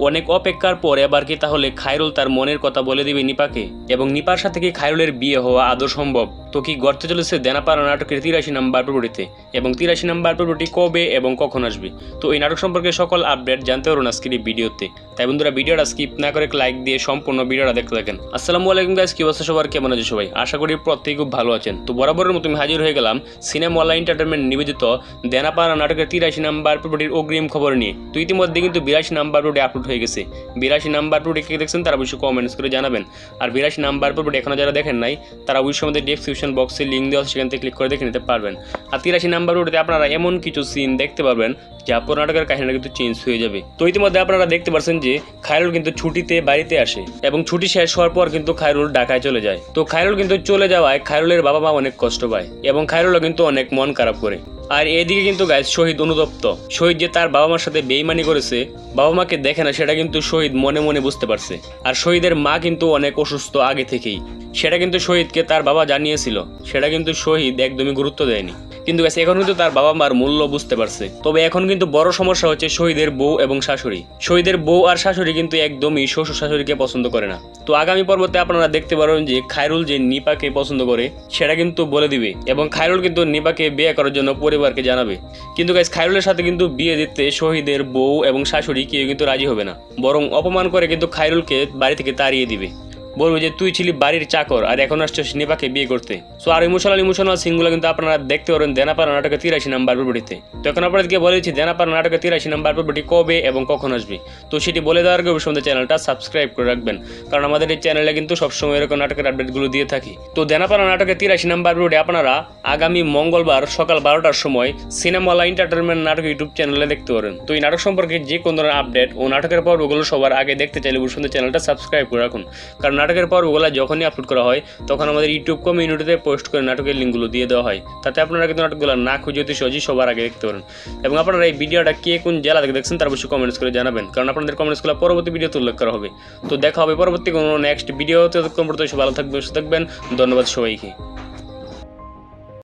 অনেক অপেক্ষার পর এবার কি তাহলে খায়রুল তার মনের কথা বলে দিবে নিপাকে, এবং নিপার সাথে কি খায়রুলের বিয়ে হওয়া আদৌ সম্ভব? তো কি গড়তে চলেছে দেনাপাড়া নাটকের 83 নাম্বার পর্বটিতে, এবং 83 নাম্বার পর্বটি কবে এবং কখন আসবে? তো এই নাটক সম্পর্কে সকল আপডেট জানতে পারুন আজকের এই ভিডিওতে। তাই বন্ধুরা, ভিডিওটা স্কিপ না করে লাইক দিয়ে সম্পূর্ণ ভিডিওটা দেখতে থাকেন। আসসালামু আলাইকুম গাইস, কি অবস্থা সবার, কেমন আছে সবাই? আশা করি প্রত্যেকেই খুব ভালো আছেন। তো বরাবরের মতো আমি হাজির হয়ে গেলাম সিনেমা অনলাইন এন্টারটেনমেন্ট নিবেদিত দেনাপাড়া নাটকের 83 নাম্বার পর্বটির অগ্রিম খবর নিয়ে। তো ইতিমধ্যে কিন্তু 82 নাম্বার পর্বটি আপলোড হয়ে গেছে। 82 নাম্বার পর্বটি কে দেখছেন তারা অবশ্যই কমেন্টস করে জানাবেন। আর 82 নাম্বার পর্বটি এখনো যারা দেখেন নাই তারা অবশ্যই আমাদের ডেসক্রিপশন বক্সে লিঙ্ক দেওয়া আছে, সেখান থেকে ক্লিক করে দেখে নিতে পারবেন। আর 83 নাম্বার পর্বটিতে আপনারা এমন কিছু সিন দেখতে পারবেন যা পুরো নাটকের কাহিনীটা কিন্তু চেঞ্জ হয়ে যাবে। তো ইতিমধ্যে আপনারা দেখতে পাচ্ছেন যে খায়রুল কিন্তু ছুটিতে বাড়িতে আসে, এবং ছুটি শেষ হওয়ার পর কিন্তু খায়রুল ঢাকায় চলে যায়। তো খায়রুল কিন্তু চলে যাওয়ায় খায়রুলের বাবা মা অনেক কষ্ট পায়, এবং খায়রুলও কিন্তু অনেক মন খারাপ করে। আর এদিকে কিন্তু গাইস শহীদ অনুতপ্ত। শহীদ যে তার বাবা মার সাথে বেইমানি করেছে, বাবা মাকে দেখে না, সেটা কিন্তু শহীদ মনে মনে বুঝতে পারছে। আর শহীদের মা কিন্তু অনেক অসুস্থ আগে থেকেই, সেটা কিন্তু শহীদকে তার বাবা জানিয়েছিল, সেটা কিন্তু শহীদ একদমই গুরুত্ব দেয়নি। কিন্তু গাইস এখন কিন্তু তার বাবা মার মূল্য বুঝতে পারছে। তবে এখন কিন্তু বড় সমস্যা হচ্ছে শহীদের বউ এবং শাশুড়ি। শহীদের বউ আর শাশুড়ি কিন্তু একদমই শ্বশুর শাশুড়িকে পছন্দ করে না। তো আগামী পর্বতে আপনারা দেখতে পারবেন যে খায়রুল যে নিপাকে পছন্দ করে সেটা কিন্তু বলে দিবে, এবং খায়রুল কিন্তু নিপাকে বিয়ে করার জন্য পরিবারকে জানাবে। কিন্তু গাইস খায়রুলের সাথে কিন্তু বিয়ে দিতে শহীদের বউ এবং শাশুড়ি কেউ কিন্তু রাজি হবে না, বরং অপমান করে কিন্তু খায়রুলকে বাড়ি থেকে তাড়িয়ে দিবে। বলবে যে তুই ছিলি বাড়ির চাকর আর এখন আসছিস নিপাকে বিয়ে করতে। সো আর ইমোশনাল সিনগুলো কিন্তু আপনারা দেখতে পারেন দেনাপাড়া নাটকের 83 নাম্বার পর্বটিতে। তো এখন আপনাদেরকে বলে দিচ্ছি দেনাপাড়া নাটকের 83 নাম্বার পর্বটি কবে এবং কখন আসবে। তো সেটি বলে দেওয়ার আগে অবশ্যই আমাদের চ্যানেলটা সাবস্ক্রাইব করে রাখবেন, কারণ আমাদের এই চ্যানেলে কিন্তু সবসময় এরকম নাটকের আপডেটগুলো দিয়ে থাকি। তো দেনাপাড়া নাটকের 83 নাম্বার পর্বটি আপনারা আগামী মঙ্গলবার সকাল 12টার সময় সিনেমা অনলাইন এন্টারটেনমেন্ট নাটক ইউটিউব চ্যানেলে দেখতে পারেন। তো এই নাটক সম্পর্কে যে কোনো ধরনের আপডেট ও নাটকের পর্বগুলো সবার আগে দেখতে চাইলে অবশ্যই চ্যানেলটা সাবস্ক্রাইব করে রাখুন, কারণ নাটকের পর্বগুলো যখনই আপলোড করা হয় তখন আমাদের ইউটিউব কমিউনিটিতে পোস্ট করে নাটকের লিঙ্কগুলো দিয়ে দেওয়া হয়। তাতে আপনারা কিন্তু নাটকগুলো না খুঁজে অতি সহজেই সবার আগে দেখতে পারেন। এবং আপনারা এই ভিডিওটা কে কোন জেলা থেকে দেখছেন তার অবশ্যই কমেন্টস করে জানাবেন, কারণ আপনাদের কমেন্টসগুলো পরবর্তী ভিডিওতে উল্লেখ করা হবে। তো দেখা হবে পরবর্তী কোনো নেক্সট ভিডিওতে। ততক্ষণ পর্যন্ত ভালো থাকবেন, সুস্থ থাকবেন। ধন্যবাদ সবাইকে।